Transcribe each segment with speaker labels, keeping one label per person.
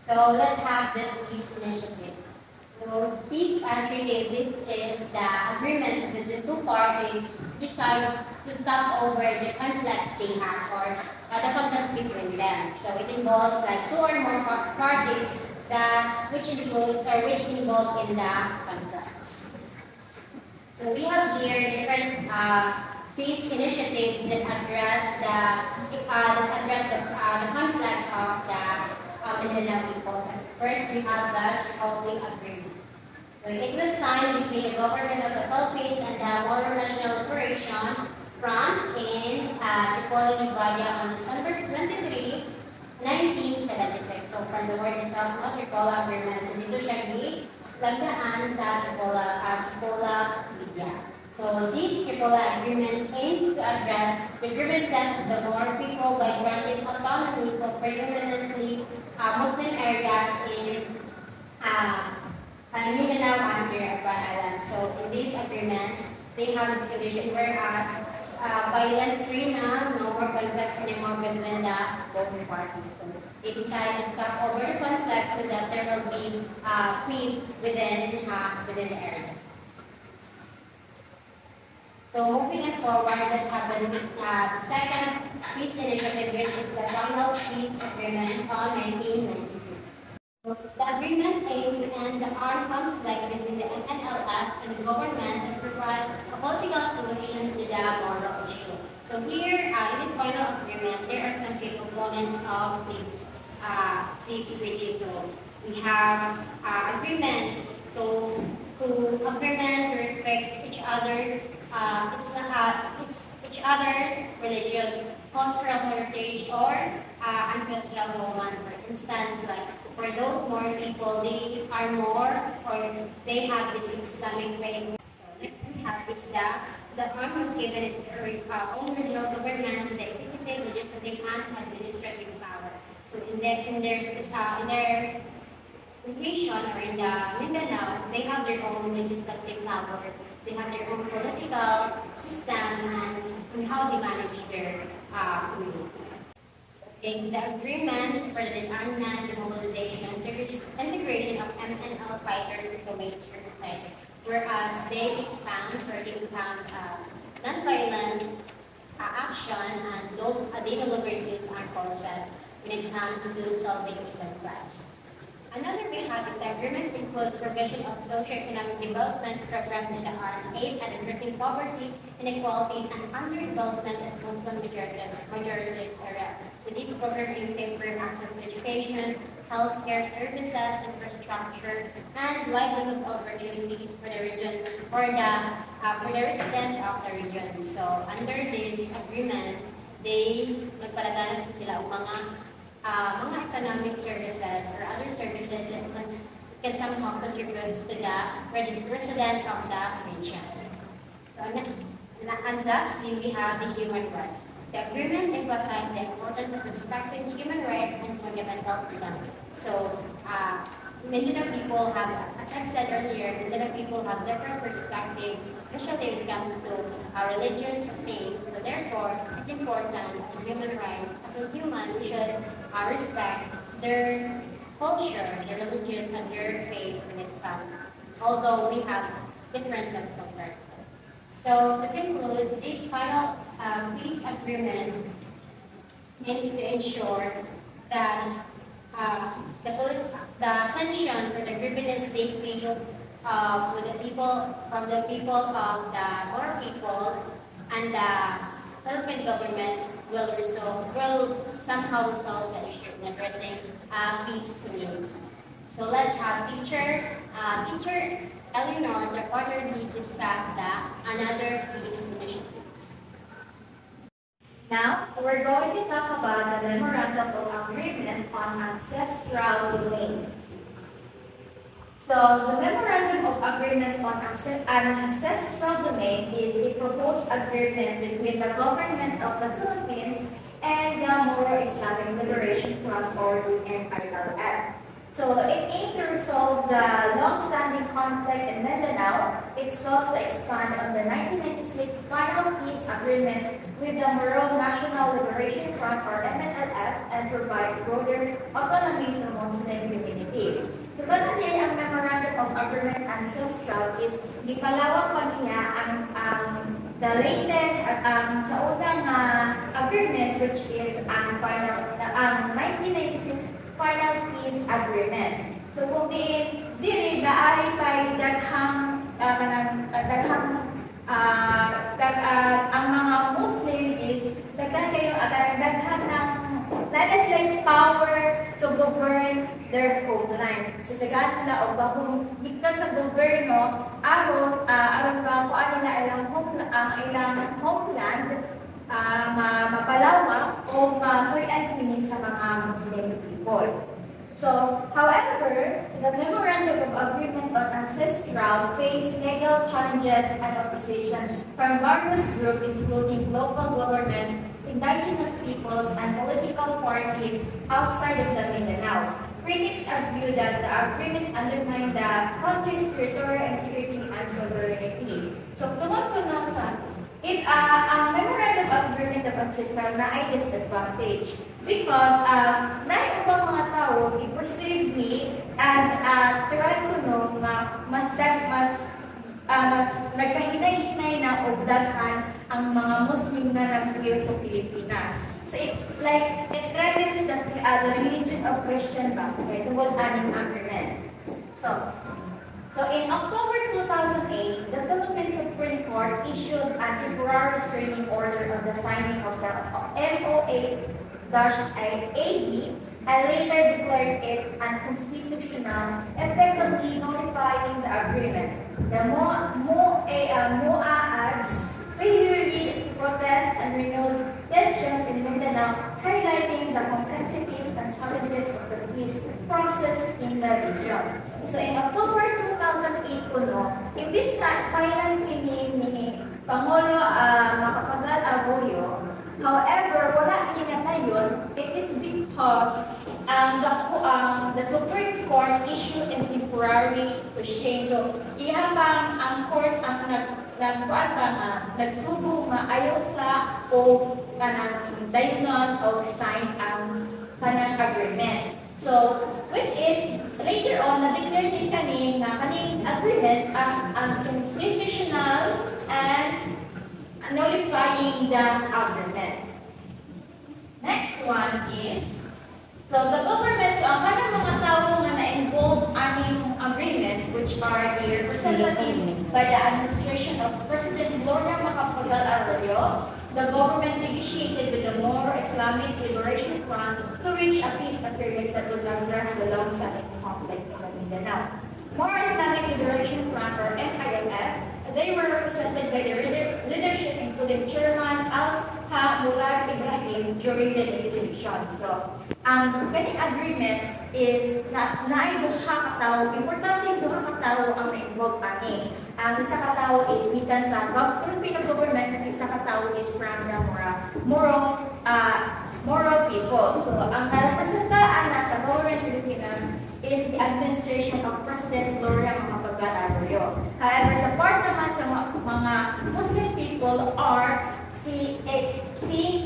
Speaker 1: So let's have the peace initiative. So peace treaty, this is the agreement with the two parties decides to stop over the conflicts they have or the conflicts between them. So it involves like two or more parties that which includes or which involved in the conflicts. So we have here different peace initiatives that address the conflicts of the Mindanao people. So first, we have the Chipotle Agreement. So it was signed between the government of the Philippines and the Moro National Liberation Front in Tripoli, Libya on December 23, 1976. So from the word itself, no, Tripola Agreement. So dito siya lagdaan sa Tripola, Libya. So this Tripola Agreement aims to address the grievances of the Moro people by granting autonomy to predominantly Muslim areas in Mindanao and Carapan Islands. So in these agreements, they have this condition whereas violent free na, no more conflicts anymore between the both parties. So they decide to stop over the conflicts so that there will be peace within the area. So moving it forward, let's have the second peace initiative, which is the Zonal Peace Agreement on 1996. So the agreement aimed to end the armed conflict between the MNLF and the government and provide a political solution to the Moro issue. So here, in this final agreement, there are some key components of this treaty. So we have agreement to agreement to respect each other's each other's religious, cultural heritage or ancestral homeland. For instance, like for those Moro people, they are more or they have this Islamic faith. So next we have is the arm was given its own regional government with the executive, legislative, and administrative power. So in their location or in the Mindanao, they have their own legislative power. They have their own political system and how they manage their community. Okay, so the agreement for the disarmament, demobilization, integration of MNL fighters into mainstream society, whereas they expound non-violent action and they no longer use armed forces when it comes to solving conflicts. Another we have is the agreement includes provision of socio-economic development programs in the armed aid at addressing poverty, inequality, and underdevelopment in Muslim majorities area. So these programs improve access to education, healthcare services, infrastructure, and livelihood opportunities for the region for the residents of the region. So under this agreement, they nagpalaganap sila og mga economic services or other services that can somehow contribute to the residents of the region. So, and lastly, we have the human rights. The agreement emphasizes the importance of respecting human rights and fundamental freedom. So, Mindanao people have, as I've said earlier, Mindanao people have different perspectives, especially when it comes to religious things. So therefore, it's important as a human right, as a human, we should respect their culture, their religious, and their faith when it comes. Although we have differences compared. So to conclude, this final peace agreement aims to ensure that the tensions or the grievances they feel with the people from the people of the Moro people and the Philippine government will somehow resolve the issue in addressing peace community. So let's have teacher Eleanor the further discuss another peace initiatives.
Speaker 2: Now, we're going to talk about the Memorandum of Agreement on Ancestral Domain. So, the Memorandum of Agreement on Ancestral Domain is a proposed agreement between the government of the Philippines and the Moro Islamic Liberation Front or the MILF. So it aimed to resolve the long-standing conflict in Mindanao. It sought to expand on the 1996 final peace agreement with the Moro National Liberation Front or MNLF and provide broader autonomy to Muslim community. So kanang ang Memorandum of Agreement ancestral is gipalawak pa niya ang the latest at sa unang agreement which is ang final 1996 final peace agreement. So kung diri naari pa daghang ang mga Muslim is daghan kayo daghan ng legislative power to govern their homeland. So daghan sila og bahong gikan sa gobyerno aron ba kung ano na ilang homeland mapalawak o mapuyan kini sa mga Muslim people. So, however, the Memorandum of Agreement on Ancestral faced legal challenges and opposition from various groups including local governments, indigenous peoples, and political parties outside of the Mindanao. Critics argue that the agreement undermined the country's territorial integrity and sovereignty. So, tungkol ko na sa ang Memorandum of Agreement of Ancestral na ay disadvantage because na ibang mga tao i-perceive me as sirat ko nga mas nagkahinay-hinay na o daghan ang mga Muslim na nagpuyo sa Pilipinas. So it's like it threatens the religion of Christian ba? Okay, tungkol aning agreement. So in October 2008, the Philippine Supreme Court issued a temporary restraining order on the signing of the MOA-AD and later declared it unconstitutional, effectively notifying the agreement. The MOA adds failure to protest and renewed tensions in Mindanao, highlighting the complexities and challenges of the peace process in the region. So in October 2008 imbis na silent ni Pangulo Macapagal Arroyo, however, wala niya ngayon, it is because the Supreme Court issued a temporary restraint. So, ihabang ang court ang nagsubo nga ayaw sa o dayunon o sign ang kanang agreement. So, which is later on na-declare din kaning agreement as unconstitutional and nullifying the agreement. Next one is, so the government, so ang kanang mga tao nga na-involve aning agreement, which are the representative by the administration of President Gloria Macapagal Arroyo, the government negotiated with the Moro Islamic Liberation Front to reach a peace agreement that would address the long-standing conflict in the Mindanao. Moro Islamic Liberation Front, or MILF, they were represented by the leadership including Chairman Al-Ha Murad Ibrahim during the negotiation. So, ang kaning agreement is na duha ka tawo, importante duha ka tawo ang na-involve ani. Ang isa ka tawo is gikan sa Filipino government, ang isa ka tawo is from the Moro people. So, ang representaan sa government Pilipinas is the administration of President Gloria Macapagal Arroyo. However, sa part naman sa mga Muslim people are si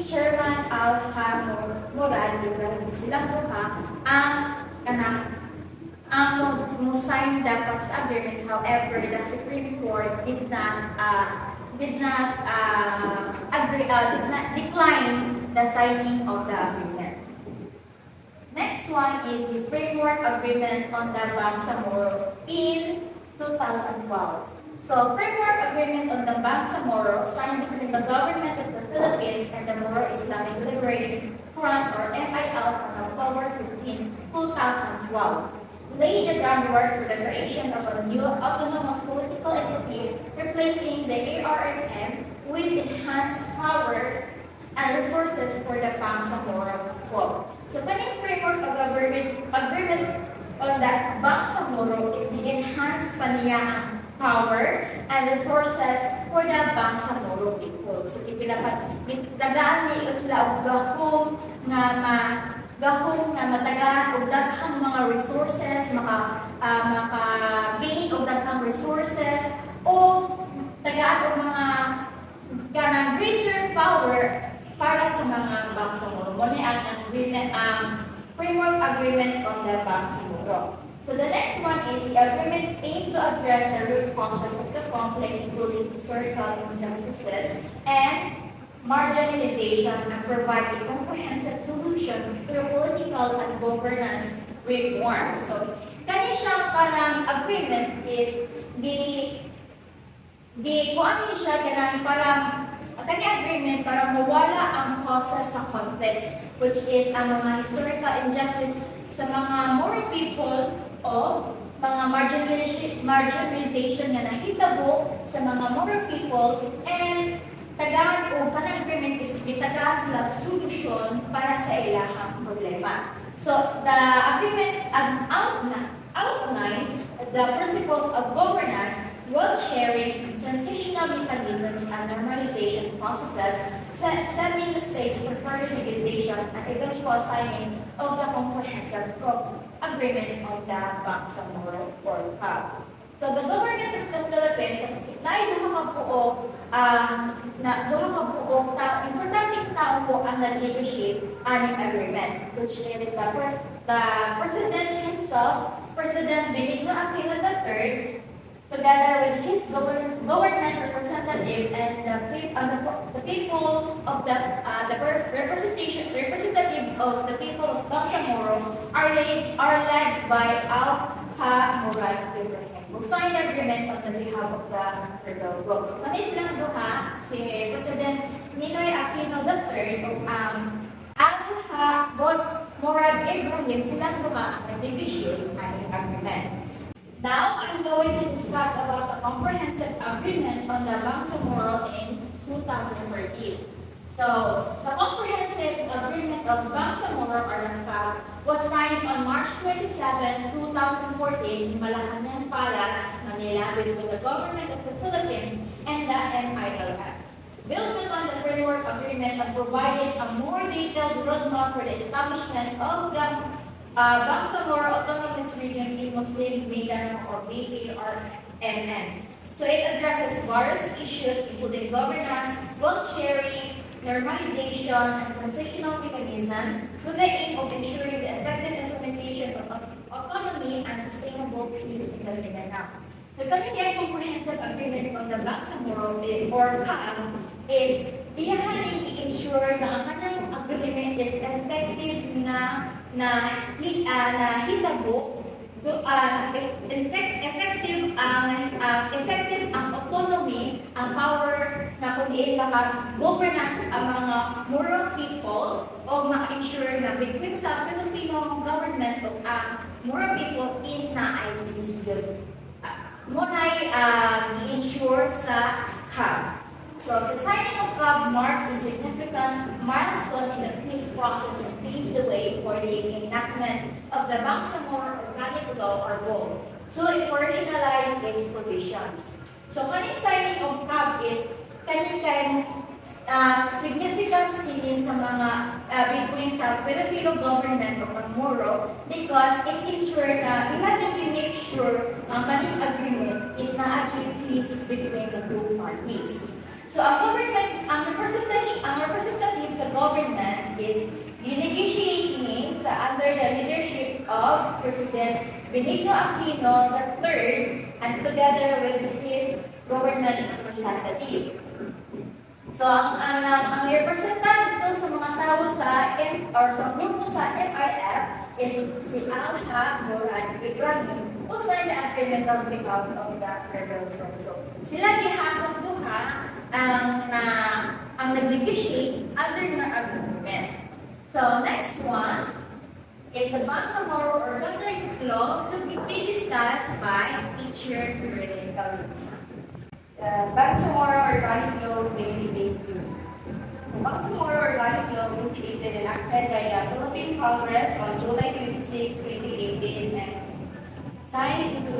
Speaker 2: Chairman Al-Ha Murad Ibrahim. Silang duha ang musign dapat sa agreement. However, the Supreme Court did not decline the signing of the agreement. Next one is the Framework Agreement on the Bangsamoro in 2012. So, Framework Agreement on the Bangsamoro signed between the government of the Philippines and the Moro Islamic Liberation Front, or MIL, on October 15, 2012. Laid the groundwork for the creation of a new autonomous political entity, replacing the ARMM with enhanced power and resources for the Bangsamoro people. So, kaning framework of agreement on that Bangsamoro is the enhanced paniya power and resources for the Bangsamoro people. So, ipinagat, dagaan ni sila og gahom nga gahong nga matagaan og daghang mga resources, maka-gain og daghang resources, o tagaan og mga kanang greater power para sa mga Bangsamoro. Mo ni ang agreement, framework agreement on the Bangsamoro. So the next one is the agreement aimed to address the root causes of the conflict, including historical injustices and marginalization, and provide a comprehensive solution through political and governance reforms. So kani siya kanang agreement is kuan siya kanang parang kani agreement para mawala ang causes sa conflicts, which is ang mga historical injustice sa mga Moro people o mga marginalization na nahitabo sa mga Moro people, and tagaan o kanang agreement is gitagaan sila solusyon para sa ilahang problema. So the agreement outline the principles of governance, wealth sharing, transitional mechanisms, and normalization processes, setting the stage for further negotiation and eventual signing of the comprehensive agreement of the Bangsamoro or CAB. So the government of the Philippines, naay duha ka importanteng tao po ang nag-negotiate ang agreement, which is the President himself, President Benigno Aquino III, together with his government representative and the people of the representative of the people of Bangsamoro are led by Alha Murad Ibrahim, who signed the agreement on the behalf of the federal groups. Manis lang duha si President Ninoy Aquino III ug Alha Murad Ibrahim, silang duha ang nag-negotiate ang agreement. Now, I'm going to discuss about the comprehensive agreement on the Bangsamoro in 2013. So, the comprehensive agreement of Bangsamoro or CAB was signed on March 27, 2014 in Malacañang Palace, Manila, between the government of the Philippines and the MILF. Building on the framework agreement and provided a more detailed roadmap for the establishment of the Bangsamoro Autonomous Region in Muslim Mindanao or BARMN. So it addresses various issues including governance, wealth sharing, normalization, and transitional mechanism with the aim of ensuring the effective implementation of autonomy and sustainable peace in the Mindanao. So the comprehensive agreement on the Bangsamoro or CAB is iyahaning i-ensure na ang kanang agreement is effective na hitabo, effective ang autonomy, ang power na kung ilakas governance ang mga Moro people o maka-ensure na between sa Filipino government o ang Moro people is na ay peace good. Muna ay i-ensure sa CAB. So, the signing of CAB marked a significant milestone in the peace process and paved the way for the enactment of the Bangsamoro Organic Law or GO to operationalize its provisions. So, kaning signing of CAB is kaning significance kini sa mga between sa Filipino government o Moro because it ensure na imagine make sure ang kaning agreement is na-achieve peace between the two parties. So ang representative sa government is negotiating under the leadership of President Benigno Aquino III and together with his government representative. So ang representative sa mga tao sa grupo sa MIF is si Alha Murad Ibrahim, who signed the agreement on behalf of the federal council. Sila gihapon duha ang nag-negotiate under the agreement. So next one is the Bangsamoro Organic Law to be discussed by teacher Ray Calisa. The Bangsamoro Organic Law 2018. The Bangsamoro Organic Law 2018 enacted by the Philippine Congress on July 26, 2018 and signed into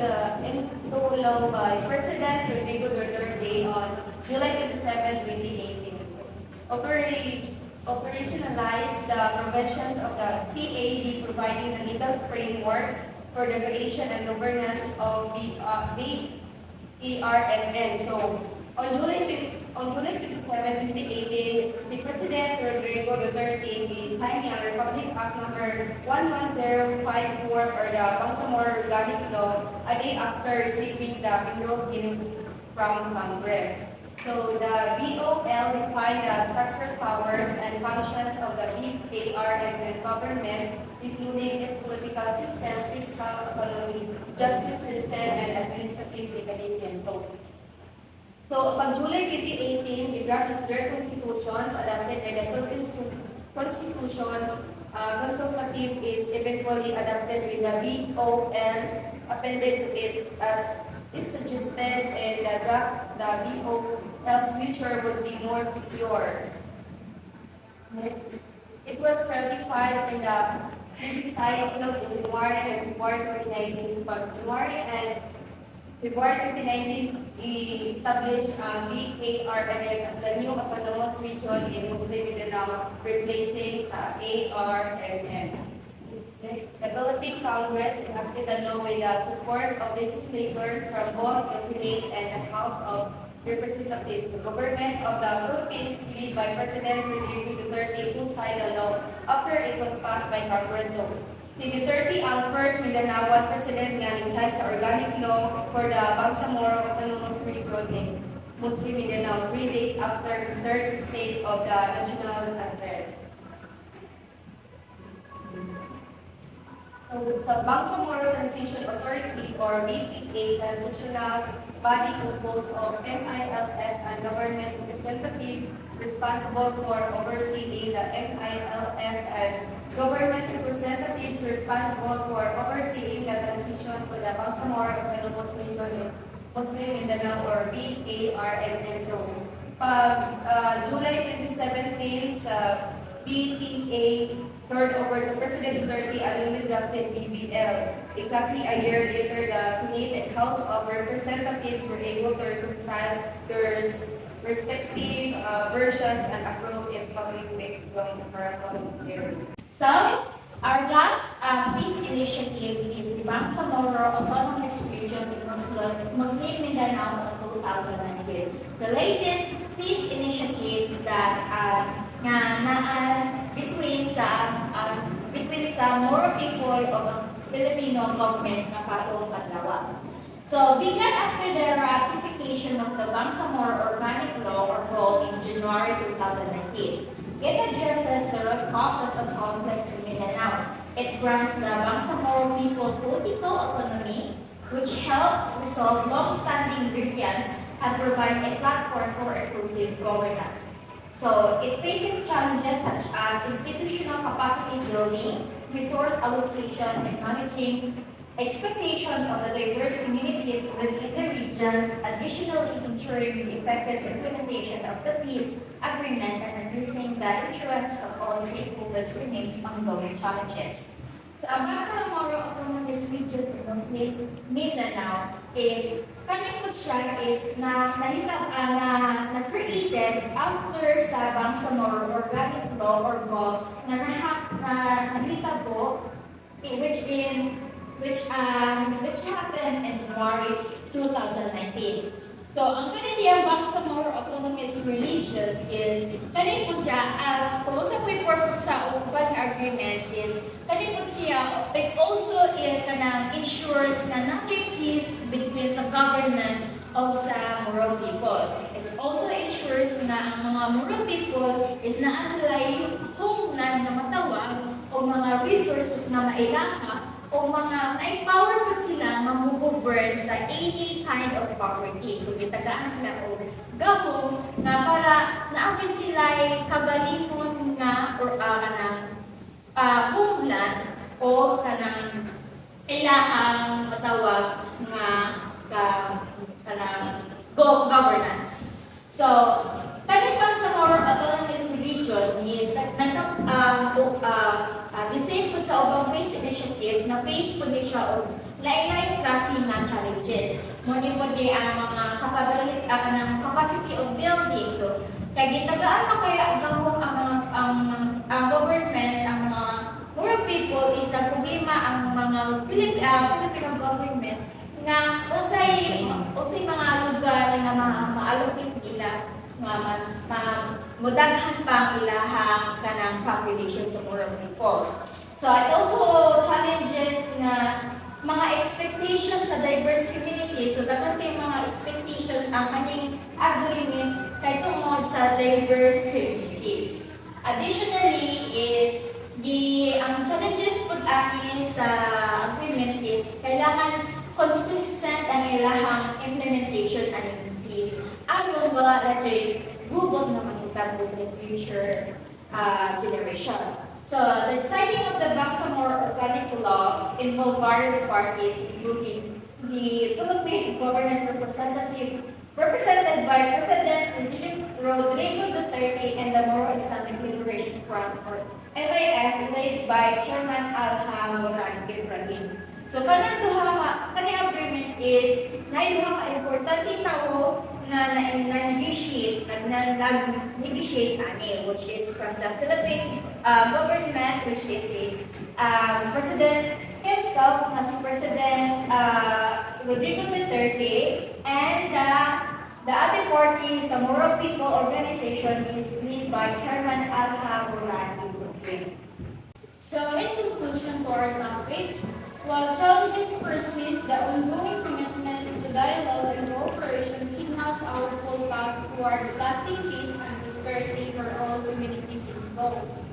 Speaker 2: law by President Rodrigo Duterte on July 27, 2018.
Speaker 3: operationalize the provisions of the CAB, providing the legal framework for the creation and governance of the BERMN. So, on July 27, 2018, si President Rodrigo Duterte is signing a Republic Act number 11054 or the Bangsamoro Organic Law a day after receiving the enrolled bill from Congress. So the BOL defined the structural powers and functions of the BERMN government, including its political system, fiscal economy, justice system, and administrative mechanism. So pag July 2018, the draft of their constitutions adopted by the Philippines Constitution consultative is eventually adopted with the BOL appended to it as it suggested, and the draft, the BOL's future would be more secure. Next, it was certified in the plebiscite held in January and February 2019. So pag January and February 2019, established BARMM as the new autonomous region in Muslim Mindanao, replacing sa ARMM. Next, the Philippine Congress enacted a law with the support of legislators from both the Senate and the House of Representatives. The government of the Philippines, led by President Rodrigo Duterte, who signed the law after it was passed by Congress. So, si Duterte ang first Mindanaoan president nga ni-sign sa organic law for the Bangsamoro Autonomous Region in Muslim Mindanao 3 days after his third state of the national address. So, sa Bangsamoro Transition Authority or BTA, transitional body composed of MILF and government representatives responsible for overseeing the MILF and government representatives responsible for overseeing the transition to the Bangsamoro Autonomous Region in Muslim Mindanao or BARMM. So, pag July 2017 sa BTA turned over to President Duterte a newly drafted BBL. Exactly a year later, the Senate and House of Representatives were able to reconcile their respective versions and approve it public marathon hearing.
Speaker 2: So, our last peace initiatives is the Bangsamoro Autonomous Region in Muslim Mindanao of 2019. The latest peace initiatives that between sa Moro people of the Filipino government na patong Panlawa. So, began after the ratification of the Bangsamoro Organic Law or BOL in January 2019. It addresses the root causes of conflicts in Mindanao. It grants the Bangsamoro people political autonomy, which helps resolve long-standing grievances and provides a platform for inclusive governance. So, it faces challenges such as institutional capacity building, resource allocation, and managing expectations of the diverse communities within the regions, additionally ensuring the effective implementation of the peace agreement and reducing the interest of all stakeholders remains ongoing challenges. So, ang Bangsamoro Autonomous Region in Muslim Mindanao is kanipot siya is na-created after sa Bangsamoro Organic Law or BOL na nahitabo which happens in January 2019. So, ang Canadian Bangsamoro Autonomous Religions is kanipot siya as kung sa purpose sa open agreements is kanipot siya it also ensures na natin peace between sa government of sa Moro people. It also ensures na ang mga Moro people is naa sila yung homeland na matawag o mga resources na mailaka o mga na-empower po sila mamugovern sa any kind of property. So, gitagaan sila o gamo na para naagin sila kagalimon na or homeland o kanang ilahang matawag nga governance. So, kanipan sa more autonomous region is the same po sa ubang phase initiatives na phase po niya siya o lain-lain klase nga challenges. Muni-muni ang mga capacity of building. So, kaya gitagaan pa kaya ang Filipino government nga usay mga lugar nga maalokit nila nga mas modaghan pa ang ilahang kanang population sa Morong people. So it also challenges na mga expectations sa diverse communities. So dapat kay mga expectation ang kaning agreement kay tungod sa diverse communities. Additionally is ang challenges pud akin sa agreement is kailangan consistent ang ilahang implementation and increase. Aron wala na gubog na manitabo in the future generation. So, the signing of the Bangsamoro Organic Law involved various parties, including the Philippine Government Representative, represented by President Rodrigo Duterte and the Moro Islamic Liberation Front, or MIF, led by Chairman Alham Moran Ibrahim. So, kanang agreement is na ka importante tao na nag-negotiate ani, which is from the Philippine government, which is President himself, na si President Rodrigo Duterte, and the other party, sa Moro People Organization, is led by Chairman Alham Moran Ibrahim.
Speaker 1: So, in conclusion to our topic, while challenges persist, the ongoing commitment to dialogue and cooperation signals our full path towards lasting peace and prosperity for all communities involved.